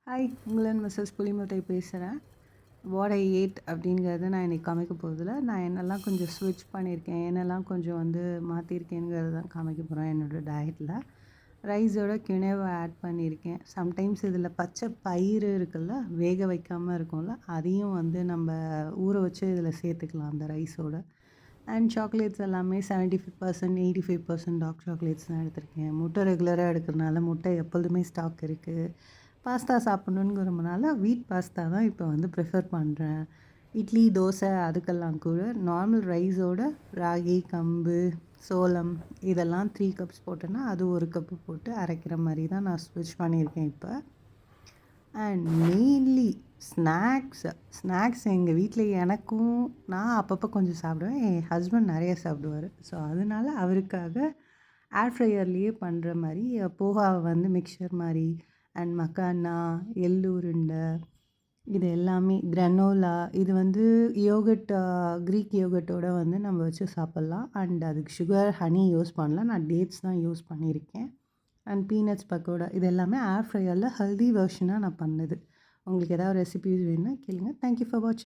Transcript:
Hi, உங்களன் Mrs புலிமுத்தை பேசுகிறேன். What I ate அப்படிங்கிறத நான் இன்றைக்கி காமிக்க போகிறதில்ல. நான் என்னெல்லாம் கொஞ்சம் ஸ்விட்ச் பண்ணியிருக்கேன், என்னெல்லாம் கொஞ்சம் மாற்றிருக்கேங்கிறது தான் காமிக்க போகிறேன் என்னோடய டயட்டில். ரைஸோட கினோவா ஆட் பண்ணியிருக்கேன். சம்டைம்ஸ் இதில் பச்சை பயிறு இருக்குல்ல, வேக வைக்காமல் இருக்கும்ல, அதையும் நம்ம ஊற வச்சு இதில் சேர்த்துக்கலாம் அந்த ரைஸோட. அண்ட் சாக்லேட்ஸ் எல்லாமே 75% 85% டார்க் சாக்லேட்ஸ் தான் எடுத்திருக்கேன். முட்டை ரெகுலராக எடுக்கிறனால முட்டை எப்பொழுதுமே ஸ்டாக் இருக்குது. பாஸ்தா சாப்பிட்ணுங்கிறதுனால வீட் பாஸ்தா தான் இப்போ ப்ரிஃபர் பண்ணுறேன். இட்லி, தோசை அதுக்கெல்லாம் கூட நார்மல் ரைஸோட ராகி, கம்பு, சோளம் இதெல்லாம் 3 கப்ஸ் போட்டேன்னா அது 1 கப்பு போட்டு அரைக்கிற மாதிரி தான் நான் ஸ்விட்ச் பண்ணியிருக்கேன் இப்போ. அண்ட் மெயின்லி ஸ்நாக்ஸ் எங்கள் வீட்டில் எனக்கும் நான் அப்பப்போ கொஞ்சம் சாப்பிடுவேன். என் ஹஸ்பண்ட் நிறைய சாப்பிடுவார். ஸோ அதனால அவருக்காக ஏர் ஃப்ரையர்லேயே பண்ணுற மாதிரி போஹாவை மிக்சர் மாதிரி அண்ட் மக்கானா, எள்ளு உருண்டை, இது எல்லாமே கிரனோலா, இது யோகட், க்ரீக் யோகட்டோட நம்ம வச்சு சாப்பிட்லாம். அண்ட் அதுக்கு சுகர், ஹனி யூஸ் பண்ணலாம். நான் டேட்ஸ் தான் யூஸ் பண்ணியிருக்கேன். அண்ட் பீனட்ஸ் பக்கோடா, இது எல்லாமே ஏர் ஃப்ரையரில் ஹெல்தி வெர்ஷனாக நான் பண்ணது. உங்களுக்கு ஏதாவது ரெசிபீஸ் வேணும்னா கேளுங்க. தேங்க்யூ ஃபார் வாட்சிங்.